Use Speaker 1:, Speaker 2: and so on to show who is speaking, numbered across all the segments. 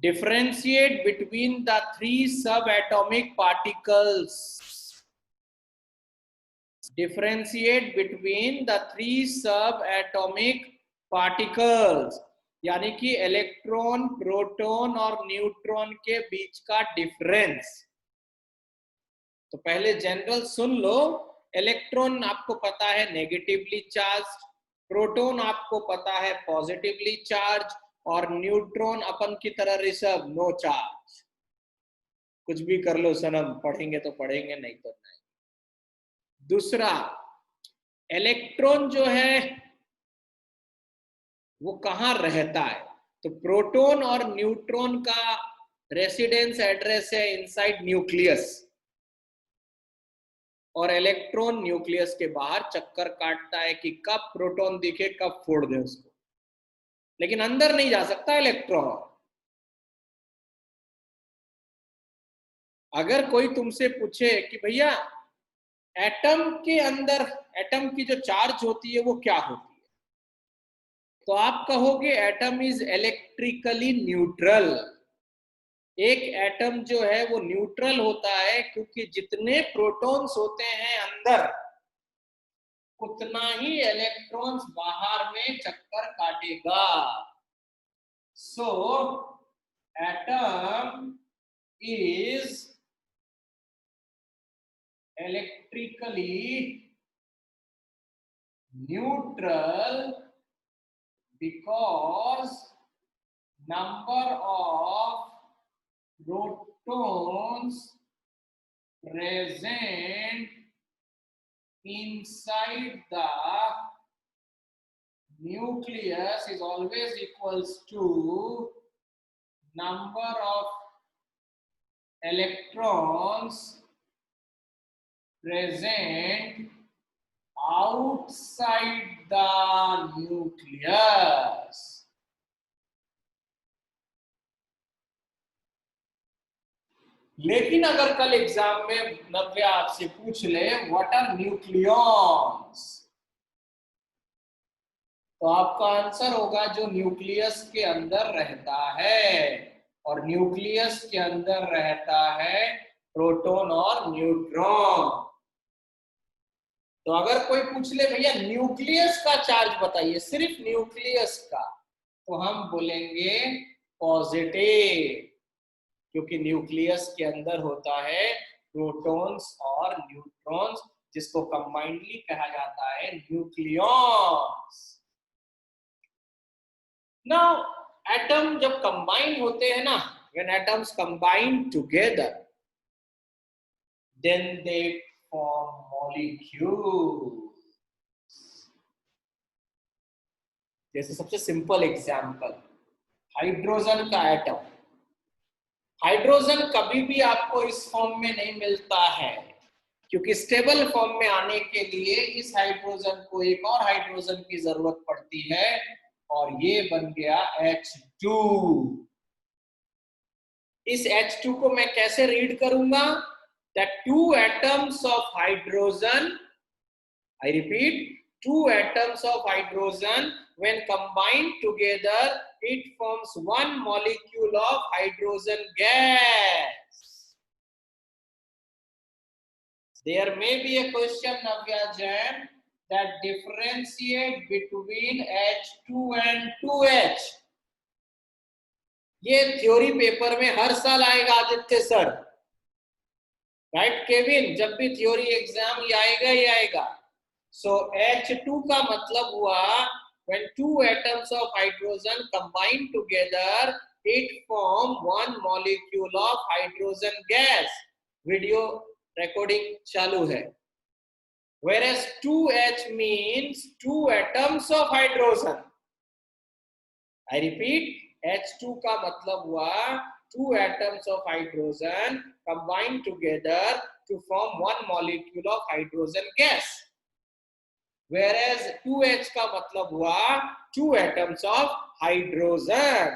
Speaker 1: Differentiate between the three subatomic particles. Differentiate between the three subatomic particles. यानी कि electron, proton और neutron के बीच का डिफरेंस। तो पहले जनरल सुन लो। इलेक्ट्रॉन आपको पता है नेगेटिवली चार्ज, प्रोटॉन आपको पता है पॉजिटिवली चार्ज, और न्यूट्रॉन अपन की तरह रिसर्व, नो चार्ज। कुछ भी कर लो सनम, पढ़ेंगे तो पढ़ेंगे, नहीं तो नहीं। दूसरा, इलेक्ट्रॉन जो है वो कहाँ रहता है? तो प्रोटॉन और न्यूट्रॉन का रेसिडेंस एड्रेस है इनसाइड न्यूक्लियस, और इलेक्ट्रॉन न्यूक्लियस के बाहर चक्कर काटता है कि कब प्रोटॉन दिखे कब फोड़ दे उसको, लेकिन अंदर नहीं जा सकता इलेक्ट्रॉन। अगर कोई तुमसे पूछे कि भैया एटम के अंदर, एटम की जो चार्ज होती है वो क्या होती है, तो आप कहोगे एटम इज इलेक्ट्रिकली न्यूट्रल। एक एटम जो है वो न्यूट्रल होता है क्योंकि जितने प्रोटॉन्स होते हैं अंदर, उतना ही इलेक्ट्रॉन्स बाहर में चक्कर काटेगा। So atom is electrically neutral because number of protons present inside the nucleus is always equals to number of electrons present outside the nucleus. लेकिन अगर कल एग्जाम में नव्य आपसे पूछ ले व्हाट आर न्यूक्लियॉन्स, तो आपका आंसर होगा जो न्यूक्लियस के अंदर रहता है, और न्यूक्लियस के अंदर रहता है प्रोटॉन और न्यूट्रॉन। तो अगर कोई पूछ ले भैया न्यूक्लियस का चार्ज बताइए, सिर्फ न्यूक्लियस का, तो हम बोलेंगे पॉजिटिव, क्योंकि न्यूक्लियस के अंदर होता है प्रोटॉन्स और न्यूट्रॉन्स, जिसको कंबाइंडली कहा जाता है न्यूक्लियॉन्स। नाउ एटम जब कंबाइन होते हैं ना, when atoms combine together, then they form molecules. जैसे सबसे सिंपल एग्जांपल, हाइड्रोजन का एटम। हाइड्रोजन कभी भी आपको इस फॉर्म में नहीं मिलता है, क्योंकि स्टेबल फॉर्म में आने के लिए इस हाइड्रोजन को एक और हाइड्रोजन की जरूरत पड़ती है, और ये बन गया H2। इस H2 को मैं कैसे रीड करूंगा? That two atoms of hydrogen, I repeat, two atoms of hydrogen when combined together, it forms one molecule of hydrogen gas. There may be a question, Navya Jain, that differentiate between H2 and 2H. ये theory paper में हर साल आएगा Aditya sir, right Kevin? जब भी theory exam ये आएगा ही आएगा। सो H2 का मतलब हुआ when two atoms of hydrogen combine together, it form one molecule of hydrogen gas. Video recording चालू है। Whereas 2H means two atoms of hydrogen. I repeat, H2 का मतलब हुआ two atoms of hydrogen combined together to form one molecule of hydrogen gas. Whereas 2H का मतलब हुआ two atoms of hydrogen.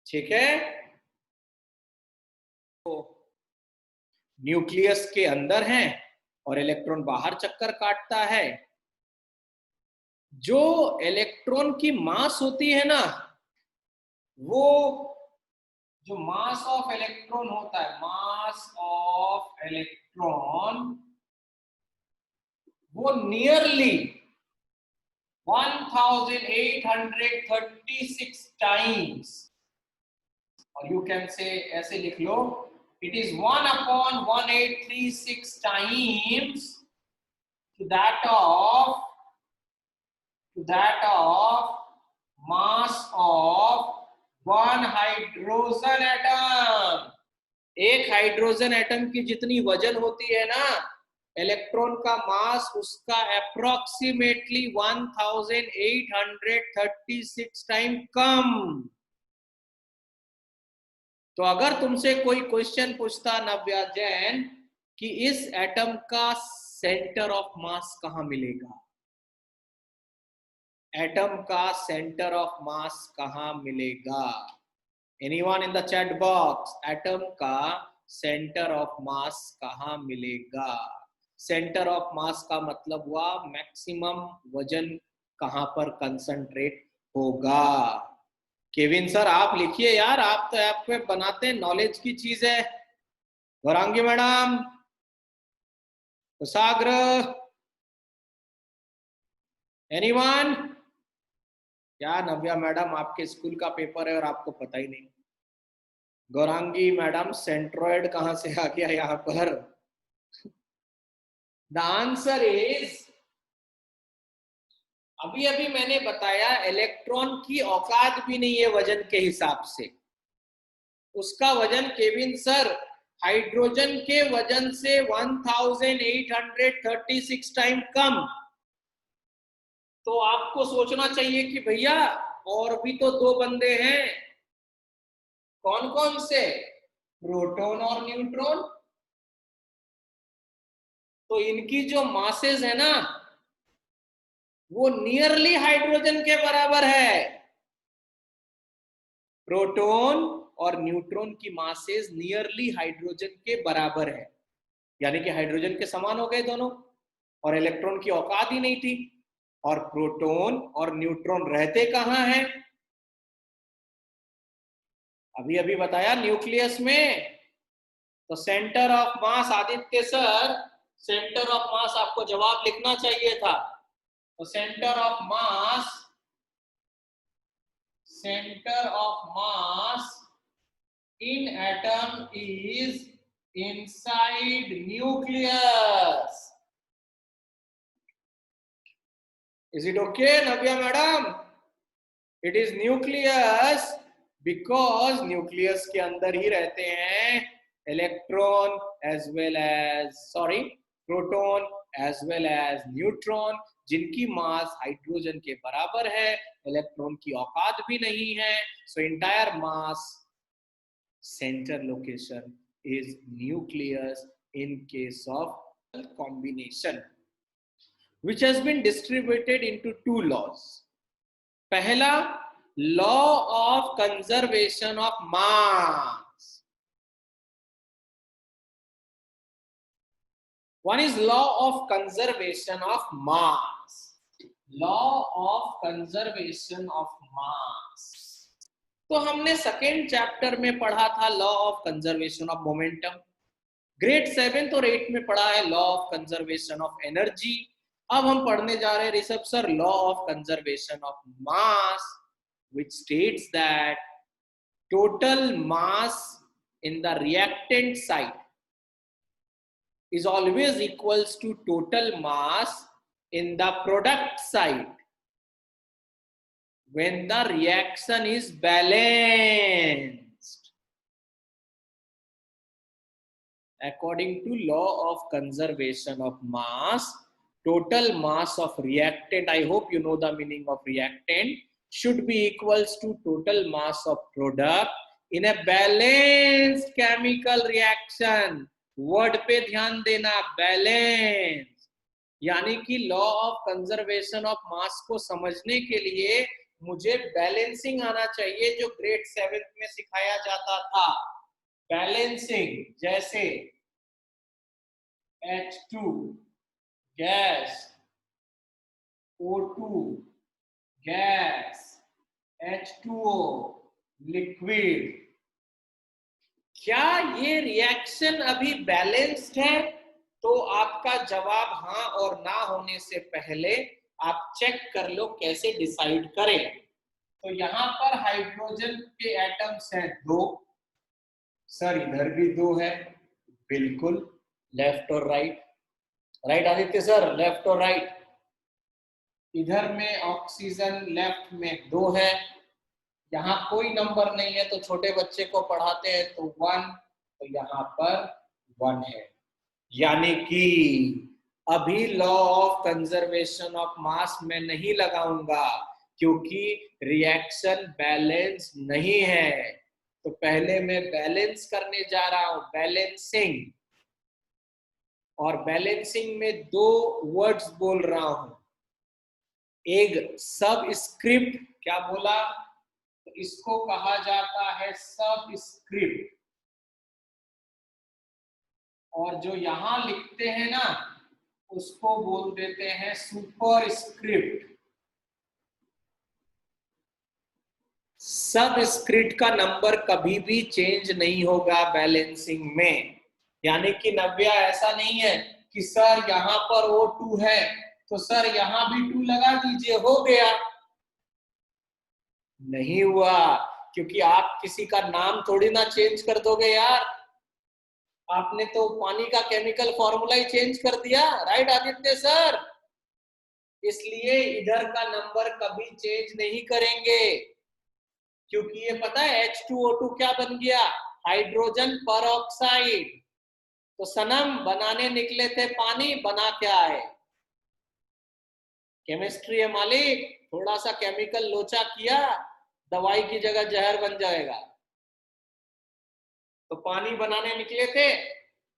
Speaker 1: ठीक है? तो न्यूक्लियस के अंदर है और इलेक्ट्रॉन बाहर चक्कर काटता है। जो इलेक्ट्रॉन की मास होती है ना, वो जो मास ऑफ इलेक्ट्रॉन होता है, मास ऑफ इलेक्ट्रॉन, वो नियरली 1836 टाइम्स, और यू कैन से ऐसे लिख लो, it is 1/1836 times to that of mass of one hydrogen atom. एक हाइड्रोजन एटम की जितनी वजन होती है ना, इलेक्ट्रॉन का मास उसका अप्रोक्सीमेटली 1836 टाइम कम। तो अगर तुमसे कोई क्वेश्चन पूछता नव्या जैन कि इस एटम का सेंटर ऑफ मास कहां मिलेगा, एटम का सेंटर ऑफ मास कहां मिलेगा, anyone in the chat box, atom का सेंटर ऑफ मास कहां मिलेगा। सेंटर ऑफ मास का मतलब हुआ मैक्सिमम वजन कहां पर कंसंट्रेट होगा। केविन सर आप लिखिए यार, आप तो ऐप पे बनाते हैं, नॉलेज की चीज है। गौरांगी मैडम, कुशाग्र, एनीवन? क्या नव्या मैडम आपके स्कूल का पेपर है और आपको पता ही नहीं? गौरांगी मैडम सेंट्रॉइड कहां से आ गया यहां पर? द आंसर इज, अभी अभी मैंने बताया इलेक्ट्रॉन की औकात भी नहीं है वजन के हिसाब से। उसका वजन केविन सर हाइड्रोजन के वजन से 1836 टाइम कम। तो आपको सोचना चाहिए कि भैया और भी तो दो बंदे हैं, कौन कौन से? प्रोटॉन और न्यूट्रॉन। तो इनकी जो मासेस है ना, वो नियरली हाइड्रोजन के बराबर है। प्रोटॉन और न्यूट्रॉन की मासेस नियरली हाइड्रोजन के बराबर है, यानी कि हाइड्रोजन के समान हो गए दोनों, और इलेक्ट्रॉन की औकात ही नहीं थी। और प्रोटॉन और न्यूट्रॉन रहते कहां हैं? अभी अभी बताया, न्यूक्लियस में। तो centre of mass, Aditya sir centre of mass आपको जवाब लिखना चाहिए था। तो centre of mass in atom is inside nucleus. Is it okay, Navya madam? It is nucleus because nucleus के अंदर ही रहते हैं electron as well as proton as well as neutron, जिनकी मास हाइड्रोजन के बराबर है, इलेक्ट्रॉन की औकात भी नहीं है। So entire mass center location is nucleus in case of combination, which has been distributed into two laws. पहला, law of conservation of mass. One is law of conservation of mass. Law of conservation of mass. तो हमने second chapter में पढ़ा था law of conservation of momentum, grade 7 और 8 में पढ़ा है law of conservation of energy. अब हम पढ़ने जा रहे हैं Rishabh sir law of conservation of mass, which states that total mass in the reactant site is always equals to total mass in the product site when the reaction is balanced. According to law of conservation of mass, total mass of reactant, I hope you know the meaning of reactant, should be equals to total mass of product in a balanced chemical reaction. Word पे ध्यान देना, balance. यानी कि law of conservation of मास को समझने के लिए मुझे बैलेंसिंग आना चाहिए, जो ग्रेड 7 में सिखाया जाता था। बैलेंसिंग जैसे H2 gas, O2 gas, H2O liquid. क्या ये रिएक्शन अभी बैलेंस्ड है? तो आपका जवाब हाँ और ना होने से पहले आप चेक कर लो कैसे डिसाइड करें। तो यहां पर हाइड्रोजन के एटम्स हैं 2। सर इधर भी 2 है, बिल्कुल। लेफ्ट और right, right Aditya sir, left और राइट। इधर में ऑक्सीजन लेफ्ट में 2 है, यहाँ कोई नंबर नहीं है तो छोटे बच्चे को पढ़ाते हैं तो 1, तो यहाँ पर 1 है। यानी कि अभी लॉ ऑफ कंजर्वेशन ऑफ मास में नहीं लगाऊंगा क्योंकि रिएक्शन बैलेंस नहीं है। तो पहले मैं बैलेंस करने जा रहा हूं, बैलेंसिंग। और बैलेंसिंग में 2 वर्ड्स बोल रहा हूं। एक सब स्क्रिप्ट, क्या बोला? तो इसको कहा जाता है सब स्क्रिप्ट। और जो यहां लिखते हैं ना उसको बोल देते हैं सुपर स्क्रिप्ट। सब स्क्रिप्ट का नंबर कभी भी चेंज नहीं होगा बैलेंसिंग में। यानी कि नव्या ऐसा नहीं है कि सर यहां पर O2 है तो सर यहां भी 2 लगा दीजिए, हो गया। नहीं हुआ, क्योंकि आप किसी का नाम थोड़ी ना चेंज कर दोगे यार। आपने तो पानी का केमिकल फॉर्मूला ही चेंज कर दिया, राइट आदित्य सर? इसलिए इधर का नंबर कभी चेंज नहीं करेंगे, क्योंकि ये पता है H2O2 क्या बन गया? Hydrogen peroxide. तो सनम बनाने निकले थे पानी, बना क्या है? केमिस्ट्री है मालिक, थोड़ा सा केमिकल लोचा किया, दवाई की जगह जहर बन जाएगा। तो पानी बनाने निकले थे,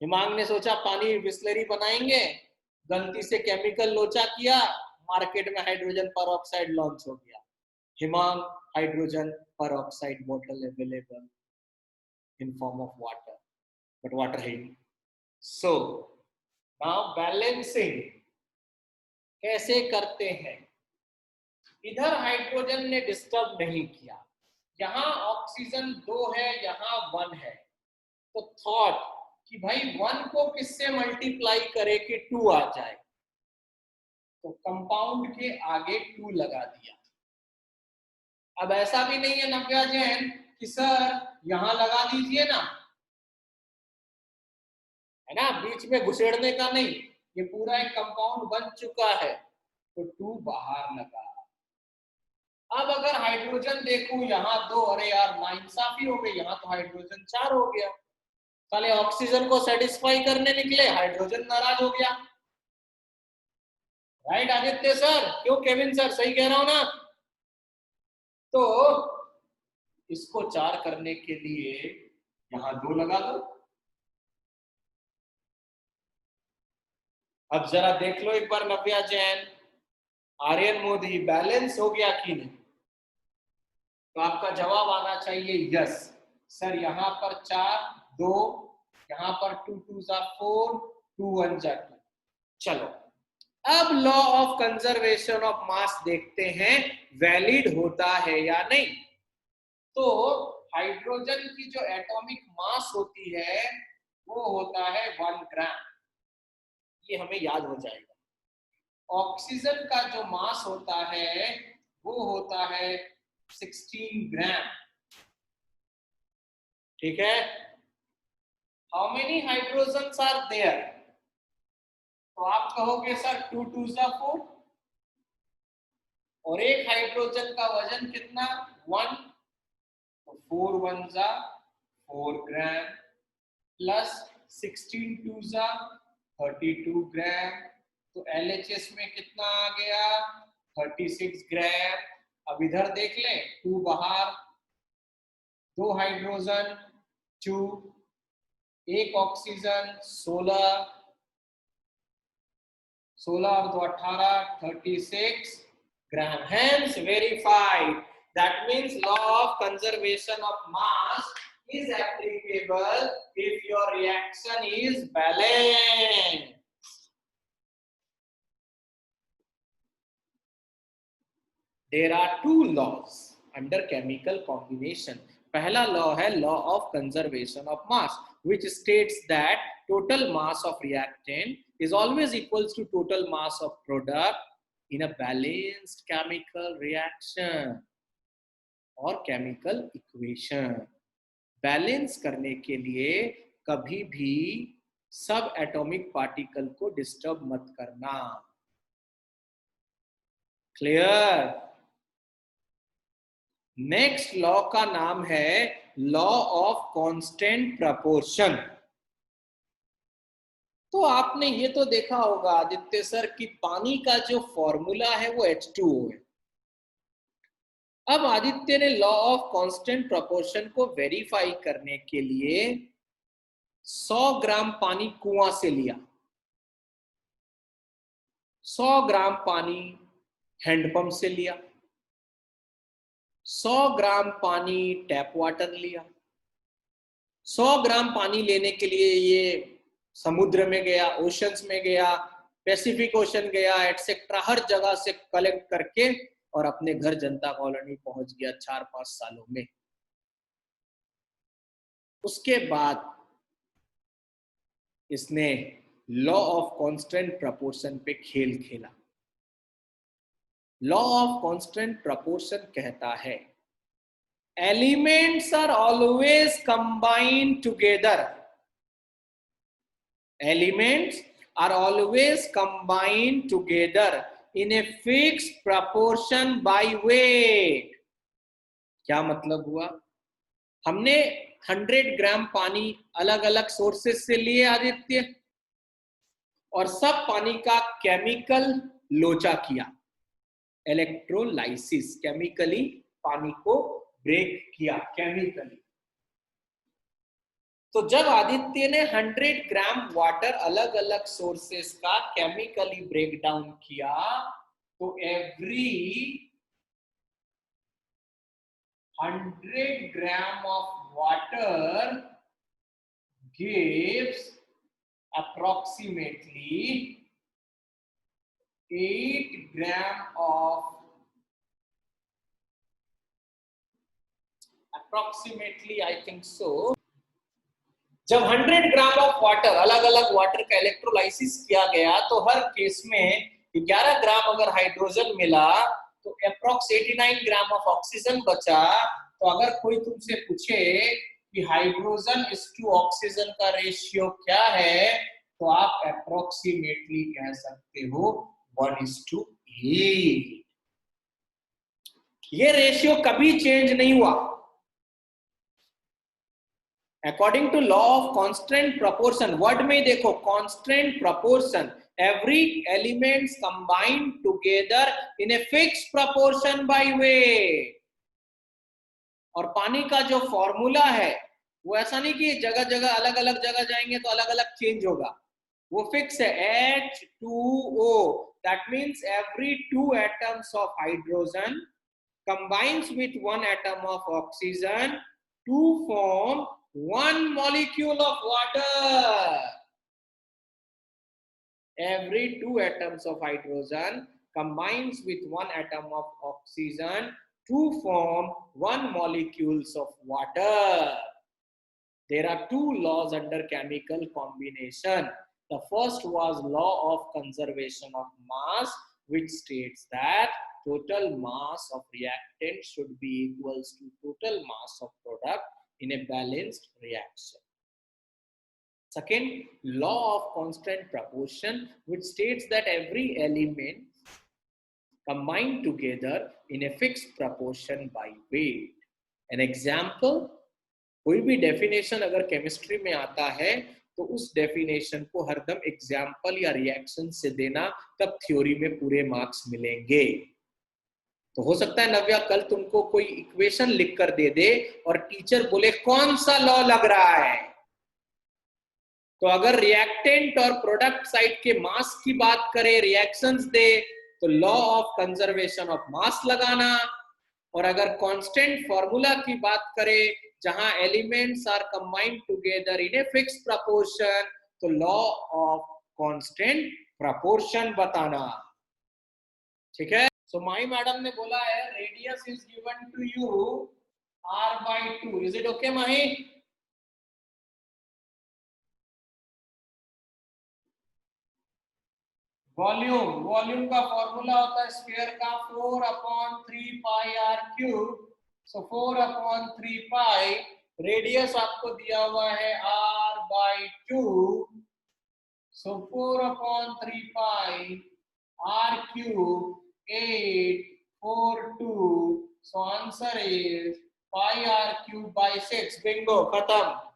Speaker 1: हिमांग ने सोचा पानी बिस्लरी बनाएंगे, गलती से केमिकल लोचा किया, मार्केट में हाइड्रोजन परऑक्साइड लॉन्च हो गया। Himang hydrogen peroxide bottle available in form of water, but water है नहीं। सो नाउ बैलेंसिंग कैसे करते हैं? इधर हाइड्रोजन ने डिस्टर्ब नहीं किया, यहां ऑक्सीजन 2 है, यहां 1 है। तो थॉट कि भाई 1 को किससे मल्टीप्लाई करे कि 2 आ जाए, तो कंपाउंड के आगे 2 लगा दिया। अब ऐसा भी नहीं है नव्या जैन कि सर यहां लगा दीजिए ना, है ना, बीच में घुसेड़ने का नहीं। ये पूरा एक कंपाउंड बन चुका है तो 2 बाहर लगा। अब अगर हाइड्रोजन देखूं यहाँ 2, अरे यार नाइंसाफी हो गई, यहाँ तो हाइड्रोजन 4 हो गया। साले ऑक्सीजन को सेटिस्फाई करने निकले, हाइड्रोजन नाराज हो गया। Right Aditya sir? क्यों केविन सर, सही कह रहा हूं ना? तो इसको 4 करने के लिए यहां 2 लगा दो। अब जरा देख लो एक बार नव्या जैन, आर्यन मोदी, बैलेंस हो गया कि नहीं? तो आपका जवाब आना चाहिए यस। सर यहाँ पर 4, 2, यहाँ पर 2 2 जा 4, 2 1 जा 2। चलो अब लॉ ऑफ कंजर्वेशन ऑफ मास देखते हैं, वैलिड होता है या नहीं। तो हाइड्रोजन की जो एटॉमिक मास होती है वो होता है 1 ग्राम, ये हमें याद हो जाएगा। ऑक्सीजन का जो मास होता है वो होता है 16 ग्राम। ठीक है? How many hydrogens are there? तो आप कहोगे सर 2 2 जा 4, और एक हाइड्रोजन का वजन कितना? 1, तो 4 1 जा 4 ग्राम प्लस 16 2 जा 32 ग्राम। तो LHS में कितना आ गया? 36 ग्राम। अब इधर देख लें, 2 बाहर, 2 हाइड्रोजन 2, एक ऑक्सीजन 16, 16 और 2 18, 36 gram. Hence verified. That means law of conservation of mass is applicable if your reaction is balanced. There are 2 laws. Under chemical combination. पहला लॉ है law of conservation of mass, which states that total mass of reactant is always equals to total mass of product in a balanced chemical reaction or chemical equation। Balance करने के लिए कभी भी सब atomic particle को disturb मत करना। Clear? Next law का नाम है लॉ ऑफ कांस्टेंट प्रपोर्शन। तो आपने ये तो देखा होगा आदित्य सर कि पानी का जो फॉर्मूला है वो H2O है। अब आदित्य ने लॉ ऑफ कांस्टेंट प्रपोर्शन को वेरीफाई करने के लिए 100 ग्राम पानी कुआं से लिया, 100 ग्राम पानी हैंडपंप से लिया, 100 ग्राम पानी टैप वाटर लिया। 100 ग्राम पानी लेने के लिए ये समुद्र में गया, ओशंस में गया, पैसिफिक ओशन गया, एटसेट्रा, हर जगह से कलेक्ट करके और अपने घर जनता कॉलोनी पहुंच गया 4-5 सालों में। उसके बाद इसने लॉ ऑफ कांस्टेंट प्रपोर्शन पे खेल खेला। लॉ ऑफ कांस्टेंट प्रपोर्शन कहता है elements are always combined together, elements are always combined together in a fixed proportion by weight। क्या मतलब हुआ? हमने 100 ग्राम पानी अलग अलग सोर्सेस से लिए आदित्य, और सब पानी का केमिकल लोचा किया, इलेक्ट्रोलाइसिस, केमिकली पानी को ब्रेक किया केमिकली। तो जब आदित्य ने 100 ग्राम वाटर अलग अलग सोर्सेस का केमिकली ब्रेक डाउन किया, तो every 100 gram of water gives approximately 8 gram of approximately I think so। जब 100 ग्राम ऑफ वाटर, अलग अलग वाटर का इलेक्ट्रोलाइसिस किया गया, तो हर केस में 11 ग्राम अगर हाइड्रोजन मिला तो अप्रॉक्स 89 ग्राम ऑफ ऑक्सीजन बचा। तो अगर कोई तुमसे पूछे कि हाइड्रोजन इज टू ऑक्सीजन का रेशियो क्या है, तो आप अप्रोक्सीमेटली कह सकते हो 1:8। ये रेशियो कभी चेंज नहीं हुआ। According to law of constant proportion, word में देखो constant proportion, every elements combined together in a fixed proportion by weight। और पानी का जो फॉर्मूला है वो ऐसा नहीं कि जगह जगह अलग अलग जगह जाएंगे तो अलग अलग चेंज होगा, वो फिक्स है H2O। that means every 2 atoms of hydrogen combines with 1 atom of oxygen to form 1 molecule of water। Every 2 atoms of hydrogen combines with 1 atom of oxygen to form 1 molecules of water। There are 2 laws under chemical combination। The first was law of conservation of mass, which states that total mass of reactant should be equals to total mass of product in a balanced reaction। Second, law of constant proportion, which states that every element combined together in a fixed proportion by weight। An example, कोई भी definition अगर chemistry में आता है तो उस definition को हरदम एग्जाम्पल या रिएक्शन से देना, तब थ्योरी में पूरे मार्क्स मिलेंगे। तो हो सकता है नव्या कल तुमको कोई इक्वेशन लिख कर दे दे और टीचर बोले कौन सा लॉ लग रहा है, तो अगर रिएक्टेंट और प्रोडक्ट साइड के मास की बात करें, रिएक्शंस दे, तो law of conservation of mass लगाना। और अगर कांस्टेंट फॉर्मूला की बात करें जहां elements are combined together in a fixed proportion, तो लॉ ऑफ कांस्टेंट प्रपोर्शन बताना। ठीक है। सो माही मैडम ने बोला है radius is given to you r/2. Is it okay Mahi? Volume का फॉर्मूला होता है स्फीयर का 4/3 pi r cube. So 4/3 pi. Radius आपको दिया हुआ है r/2. So 4/3 pi r cube 842. So answer is pi r cube by 6. Bingo, खत्म.